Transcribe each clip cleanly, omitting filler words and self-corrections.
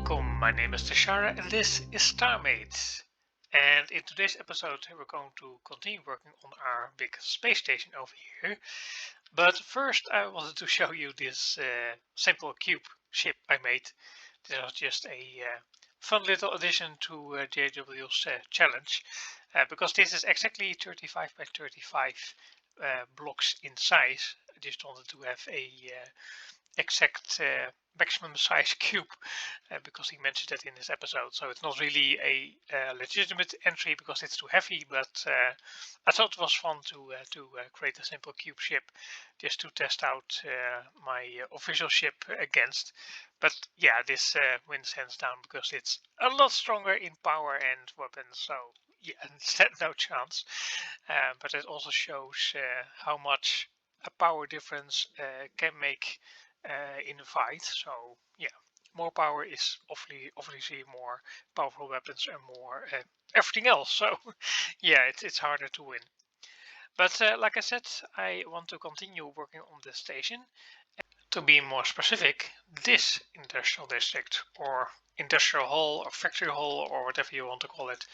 Welcome, my name is Tashara and this is StarMade. And in today's episode we're going to continue working on our big space station over here. But first I wanted to show you this simple cube ship I made. This was just a fun little addition to JW's challenge. Because this is exactly 35 by 35 blocks in size. I just wanted to have a exact maximum size cube because he mentioned that in this episode. So it's not really a legitimate entry because it's too heavy, but I thought it was fun to create a simple cube ship just to test out my official ship against. But yeah, this wins hands down because it's a lot stronger in power and weapons. So yeah, stand no chance. But it also shows how much a power difference can make in a fight. So yeah, more power is obviously more powerful weapons and more everything else. So yeah, it's harder to win. But like I said, I want to continue working on this station. To be more specific, this industrial district or industrial hall or factory hall or whatever you want to call it,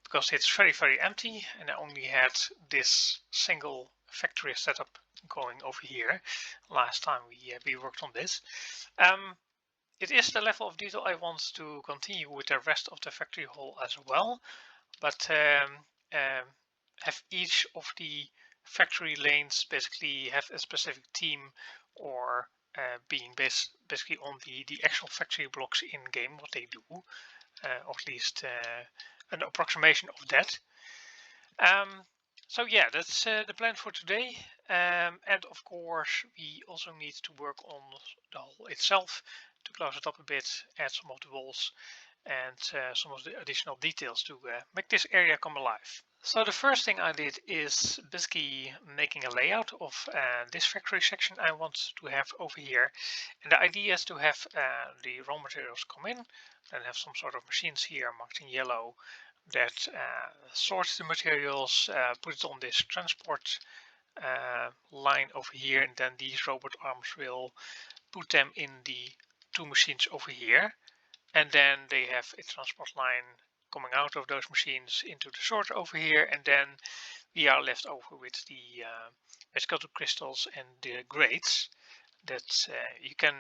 because it's very empty and I only had this single factory setup going over here last time we worked on this. It is the level of detail I want to continue with the rest of the factory hall as well, but have each of the factory lanes basically have a specific theme or being basically on the actual factory blocks in game, what they do, or at least an approximation of that. So yeah, that's the plan for today. And of course, we also need to work on the hall itself to close it up a bit, add some of the walls and some of the additional details to make this area come alive. So the first thing I did is basically making a layout of this factory section I want to have over here. And the idea is to have the raw materials come in, then have some sort of machines here marked in yellow that sorts the materials, put it on this transport line over here, and then these robot arms will put them in the two machines over here, and then they have a transport line coming out of those machines into the sorter over here, and then we are left over with the skeletal crystals and the grades that you can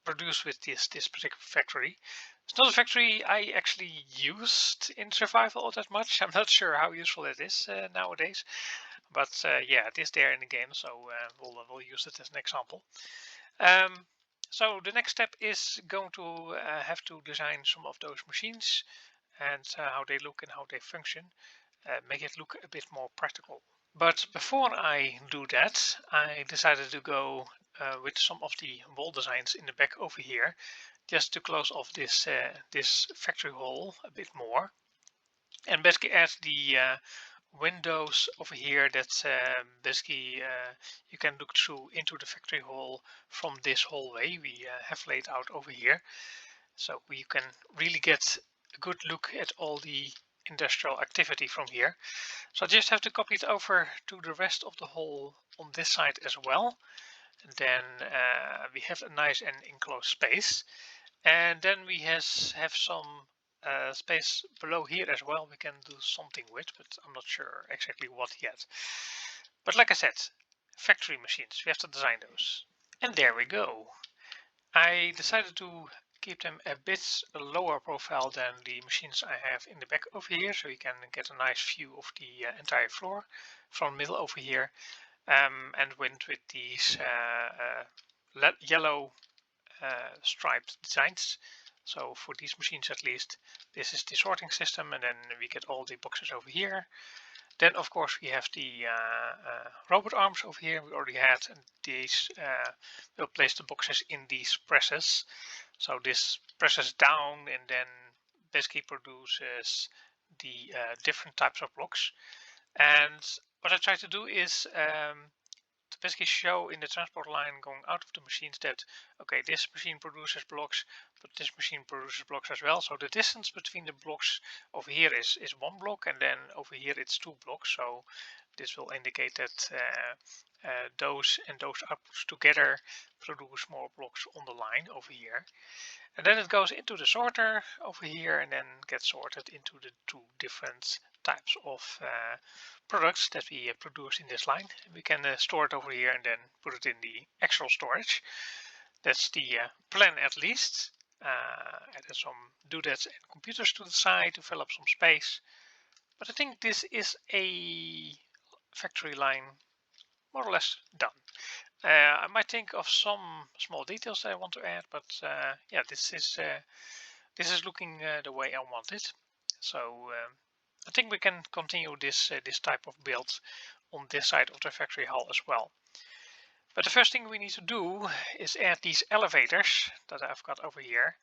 produce with this particular factory. It's not a factory I actually used in survival all that much. I'm not sure how useful it is nowadays, but yeah, it is there in the game, so we'll use it as an example. So the next step is going to have to design some of those machines and how they look and how they function, make it look a bit more practical. But before I do that, I decided to go with some of the wall designs in the back over here, just to close off this this factory hall a bit more, and basically add the windows over here that basically you can look through into the factory hall from this hallway we have laid out over here, so you can really get a good look at all the industrial activity from here. So I just have to copy it over to the rest of the hall on this side as well, and then we have a nice and enclosed space, and then we have some space below here as well we can do something with, but I'm not sure exactly what yet. But like I said, factory machines, we have to design those. And there we go. I decided to keep them a bit lower profile than the machines I have in the back over here, so you can get a nice view of the entire floor from the middle over here, and went with these yellow striped designs. So for these machines at least, this is the sorting system, and then we get all the boxes over here. Then of course we have the robot arms over here we already had, and these will place the boxes in these presses. So this presses down and then basically produces the different types of blocks. And what I try to do is to basically show in the transport line going out of the machines that, okay, this machine produces blocks, but this machine produces blocks as well. So the distance between the blocks over here is 1 block, and then over here it's 2 blocks. So this will indicate that those and those outputs together produce more blocks on the line over here. And then it goes into the sorter over here and then gets sorted into the two different types of products that we produce in this line. We can store it over here and then put it in the actual storage. That's the plan at least. Added some doodads and computers to the side to fill up some space. But I think this is a factory line more or less done. I might think of some small details that I want to add, but yeah, this is looking the way I want it. So I think we can continue this type of build on this side of the factory hall as well. But the first thing we need to do is add these elevators that I've got over here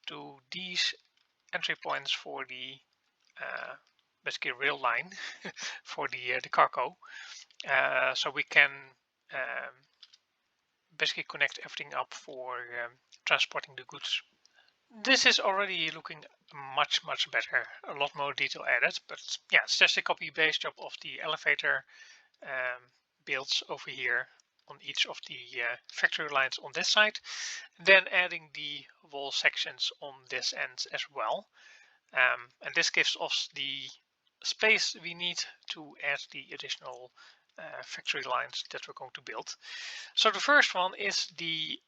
to these entry points for the basically rail line for the cargo, so we can basically connect everything up for transporting the goods. This is already looking much better, a lot more detail added, but yeah, it's just a copy paste job of the elevator builds over here on each of the factory lines on this side, then adding the wall sections on this end as well. And this gives us the space we need to add the additional factory lines that we're going to build. So the first one is the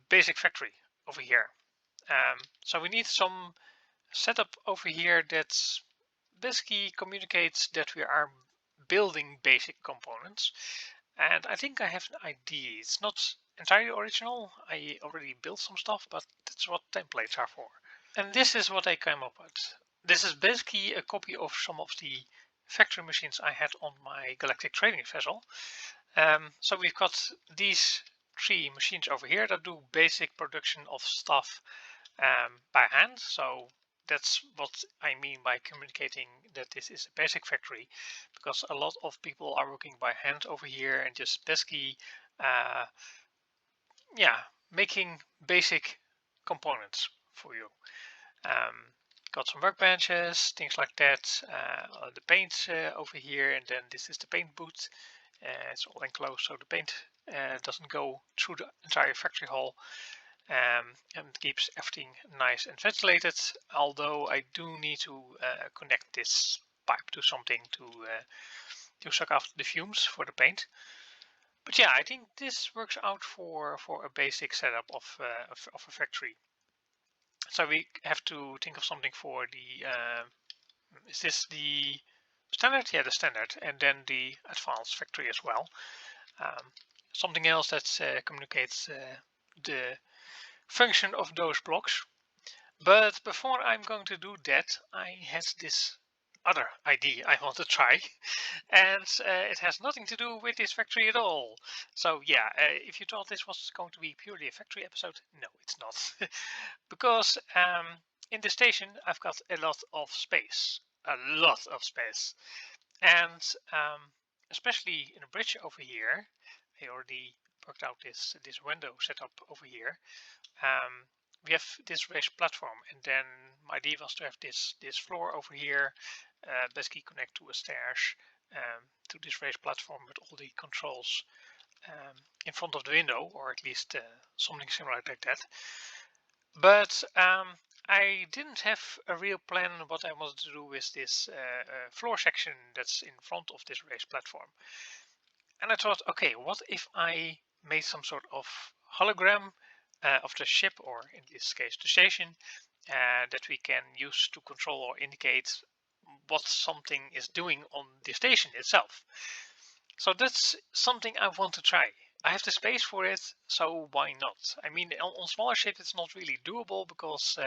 basic factory over here. So we need some setup over here that basically communicates that we are building basic components. And I think I have an idea. It's not entirely original. I already built some stuff, but that's what templates are for. And this is what I came up with. This is basically a copy of some of the factory machines I had on my galactic trading vessel. So we've got these three machines over here that do basic production of stuff by hand. So that's what I mean by communicating that this is a basic factory, because a lot of people are working by hand over here and just basically making basic components for you. Got some workbenches, things like that. The paint over here, and then this is the paint booth. It's all enclosed, so the paint doesn't go through the entire factory hall, and keeps everything nice and ventilated. Although I do need to connect this pipe to something to suck out the fumes for the paint. But yeah, I think this works out for a basic setup of a factory. So we have to think of something for the, is this the standard? Yeah, the standard, and then the advanced factory as well. Something else that communicates the function of those blocks. But before I'm going to do that, I had this other idea I want to try, and it has nothing to do with this factory at all. So yeah, if you thought this was going to be purely a factory episode, no, it's not. Because in the station I've got a lot of space, and especially in the bridge over here, I already worked out this window setup over here. We have this raised platform, and then my idea was to have this floor over here basically connect to a stairs to this raised platform with all the controls in front of the window, or at least something similar like that. But I didn't have a real plan what I wanted to do with this floor section that's in front of this raised platform. And I thought, okay, what if I made some sort of hologram of the ship, or in this case the station, that we can use to control or indicate what something is doing on the station itself. So that's something I want to try. I have the space for it, so why not? I mean, on smaller ships it's not really doable, because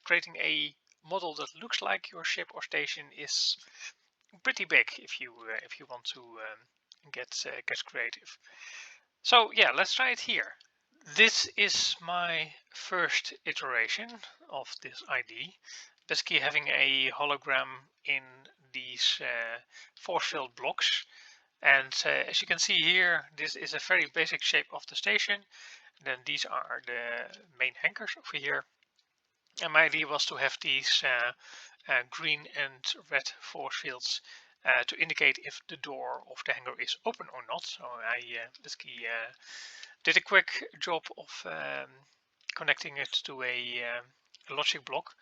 creating a model that looks like your ship or station is pretty big if you want to get creative. So yeah, let's try it here. This is my first iteration of this ID, basically having a hologram in these force-filled blocks. And as you can see here, this is a very basic shape of the station. Then these are the main hangars over here. And my idea was to have these green and red force fields to indicate if the door of the hangar is open or not. So I basically did a quick job of connecting it to a logic block.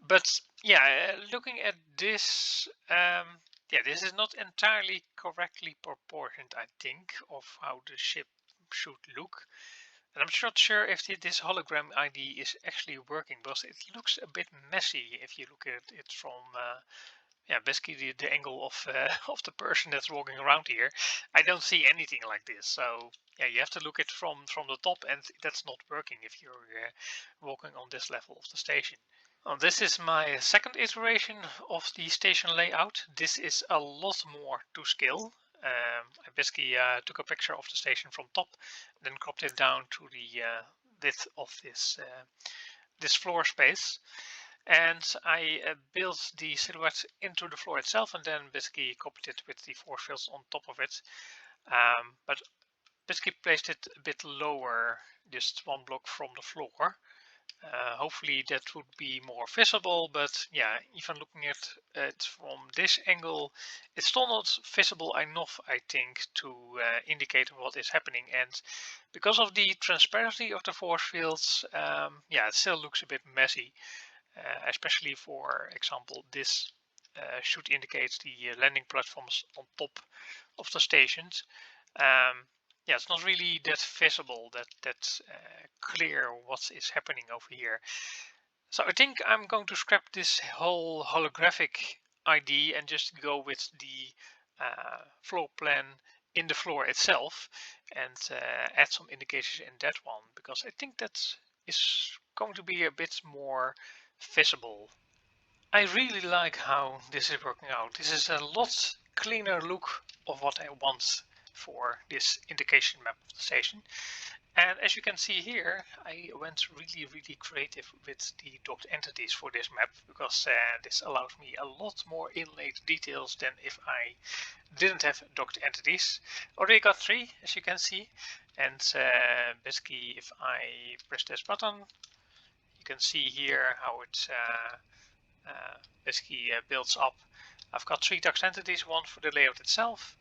But yeah, looking at this, yeah, this is not entirely correctly proportioned, I think, of how the ship should look. And I'm not sure if this hologram ID is actually working, because it looks a bit messy if you look at it from yeah, basically the angle of of the person that's walking around here. I don't see anything like this. So yeah, you have to look at from the top, and that's not working if you're walking on this level of the station. Well, this is my second iteration of the station layout. This is a lot more to scale. I basically took a picture of the station from top, then cropped it down to the width of this floor space, and I built the silhouette into the floor itself, and then basically copied it with the force fields on top of it. But basically placed it a bit lower, just one block from the floor. Hopefully that would be more visible, but yeah, even looking at it from this angle, it's still not visible enough, I think, to indicate what is happening. And because of the transparency of the force fields, yeah, it still looks a bit messy, especially for example, this should indicate the landing platforms on top of the stations. Yeah, it's not really that visible, that's clear what is happening over here. So I think I'm going to scrap this whole holographic ID and just go with the floor plan in the floor itself, and add some indications in that one, because I think that is going to be a bit more visible. I really like how this is working out. This is a lot cleaner look of what I want for this indication map of the station. And as you can see here, I went really creative with the docked entities for this map, because this allows me a lot more inlaid details than if I didn't have docked entities. Already got 3, as you can see. And basically if I press this button, you can see here how it basically builds up. I've got 3 docked entities, one for the layout itself.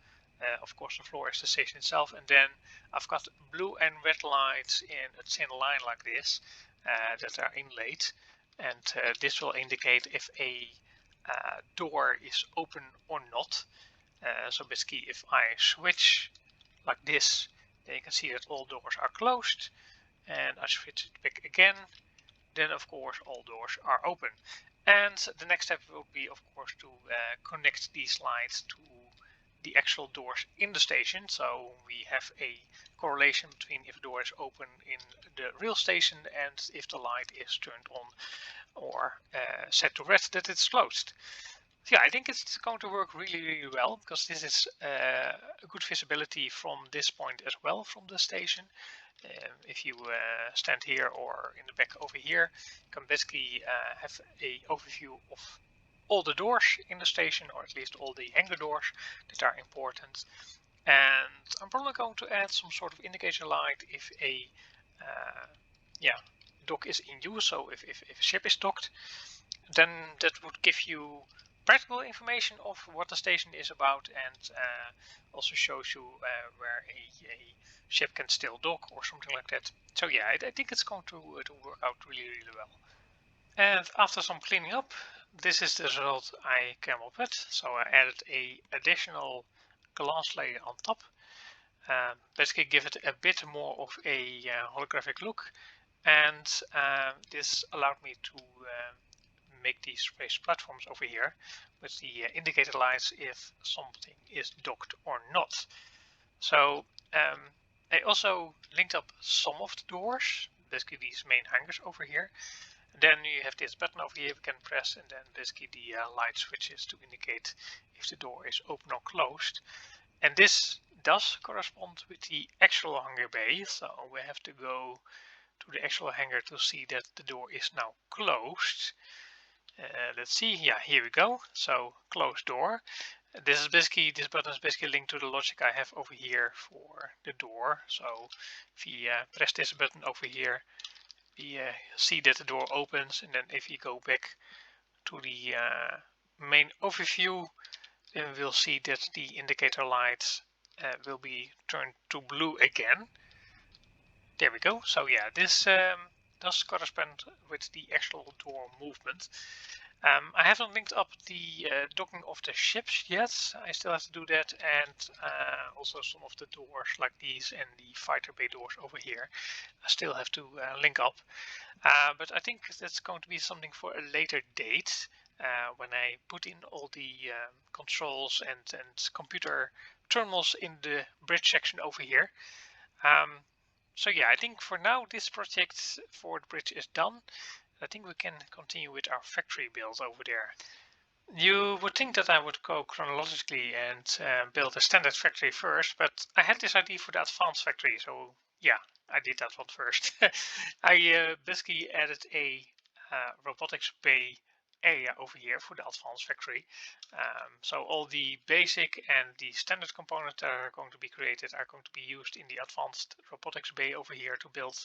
Of course, the floor is the station itself, and then I've got blue and red lights in a thin line like this that are inlaid, and this will indicate if a door is open or not. So basically, if I switch like this, then you can see that all doors are closed, and I switch it back again, then of course all doors are open. And the next step will be, of course, to connect these lights to the actual doors in the station, so we have a correlation between if a door is open in the real station and if the light is turned on or set to red, that it's closed. So yeah, I think it's going to work really well, because this is a good visibility from this point as well, from the station. If you stand here or in the back over here, you can basically have a overview of all the doors in the station, or at least all the hangar doors that are important. And I'm probably going to add some sort of indication light if a yeah, dock is in use. So if a ship is docked, then that would give you practical information of what the station is about, and also shows you where a ship can still dock or something like that. So yeah, I think it's going to work out really well. And after some cleaning up, this is the result I came up with. So I added a additional glass layer on top. Basically give it a bit more of a holographic look, and this allowed me to make these raised platforms over here with the indicator lights if something is docked or not. So I also linked up some of the doors, basically these main hangars over here. Then you have this button over here we can press, and then basically the light switches to indicate if the door is open or closed. And this does correspond with the actual hangar bay, so we have to go to the actual hangar to see that the door is now closed. Let's see, yeah, here we go. So closed door. This button is basically linked to the logic I have over here for the door. So if you press this button over here, we see that the door opens, and then if you go back to the main overview, then we'll see that the indicator lights will be turned to blue again. There we go. So yeah, this does correspond with the actual door movement. I haven't linked up the docking of the ships yet. I still have to do that, and also some of the doors like these and the fighter bay doors over here. I still have to link up. But I think that's going to be something for a later date when I put in all the controls and computer terminals in the bridge section over here. So yeah, I think for now this project for the bridge is done. I think we can continue with our factory build over there. You would think that I would go chronologically and build a standard factory first, but I had this idea for the advanced factory, so yeah, I did that one first. I basically added a robotics bay area over here for the advanced factory. So all the basic and the standard components that are going to be created are going to be used in the advanced robotics bay over here to build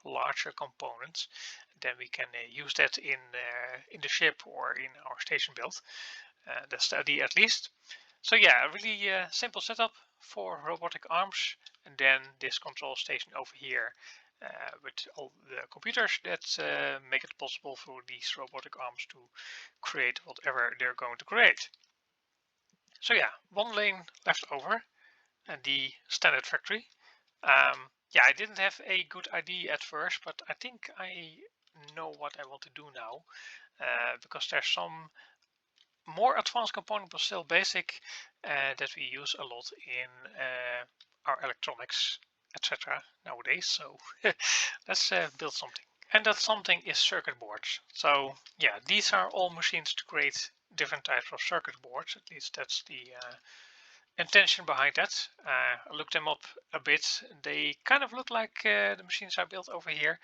larger components. Then we can use that in the ship or in our station build. That's the idea at least. So yeah, a really simple setup for robotic arms, and then this control station over here with all the computers that make it possible for these robotic arms to create whatever they're going to create. So yeah, one lane left over, and the standard factory. Yeah, I didn't have a good idea at first, but I think I know what I want to do now, because there's some more advanced component but still basic that we use a lot in our electronics, etc. nowadays. So let's build something. And that something is circuit boards. So yeah, these are all machines to create different types of circuit boards. At least that's the intention behind that. I looked them up a bit. They kind of look like the machines I built over here,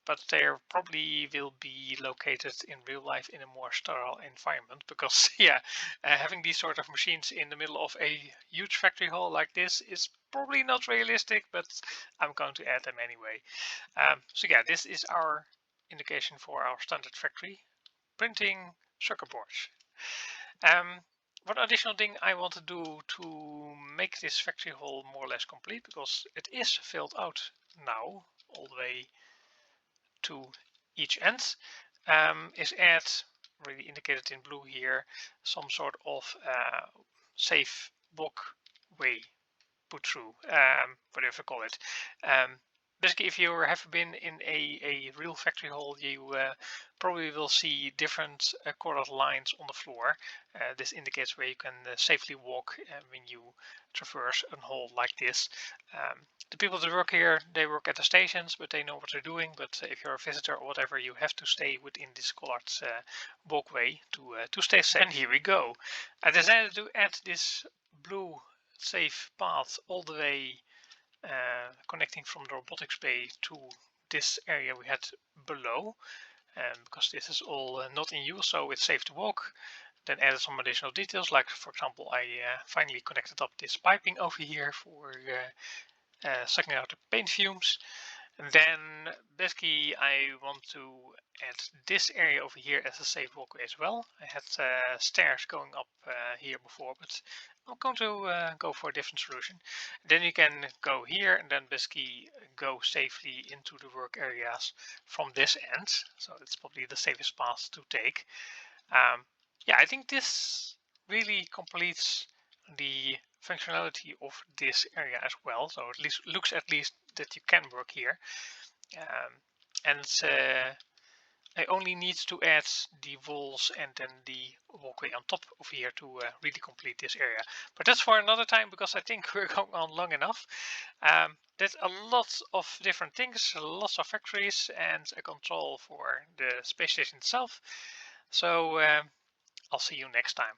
but they probably will be located in real life in a more sterile environment, because yeah, having these sort of machines in the middle of a huge factory hall like this is probably not realistic, but I'm going to add them anyway. So yeah, this is our indication for our standard factory, printing circuit boards. One additional thing I want to do to make this factory hall more or less complete, because it is filled out now all the way to each end, is add, really indicated in blue here, some sort of safe walkway put through, whatever you call it. Basically, if you have been in a real factory hall, you probably will see different colored lines on the floor. This indicates where you can safely walk when you traverse a hall like this. The people that work here, they work at the stations, but they know what they're doing. But if you're a visitor or whatever, you have to stay within this colored walkway to stay safe. And here we go. I decided to add this blue safe path all the way connecting from the robotics bay to this area we had below, because this is all not in use, so it's safe to walk. Then added some additional details, like for example I finally connected up this piping over here for sucking out the paint fumes. And then basically I want to add this area over here as a safe walkway as well. I had stairs going up here before, but I'm going to go for a different solution. Then you can go here and then basically go safely into the work areas from this end. So it's probably the safest path to take. Yeah, I think this really completes the functionality of this area as well. So at least looks at least that you can work here. And I only need to add the walls and then the walkway on top of here to really complete this area. But that's for another time, because I think we're going on long enough. There's a lot of different things, lots of factories and a control for the space station itself. So I'll see you next time.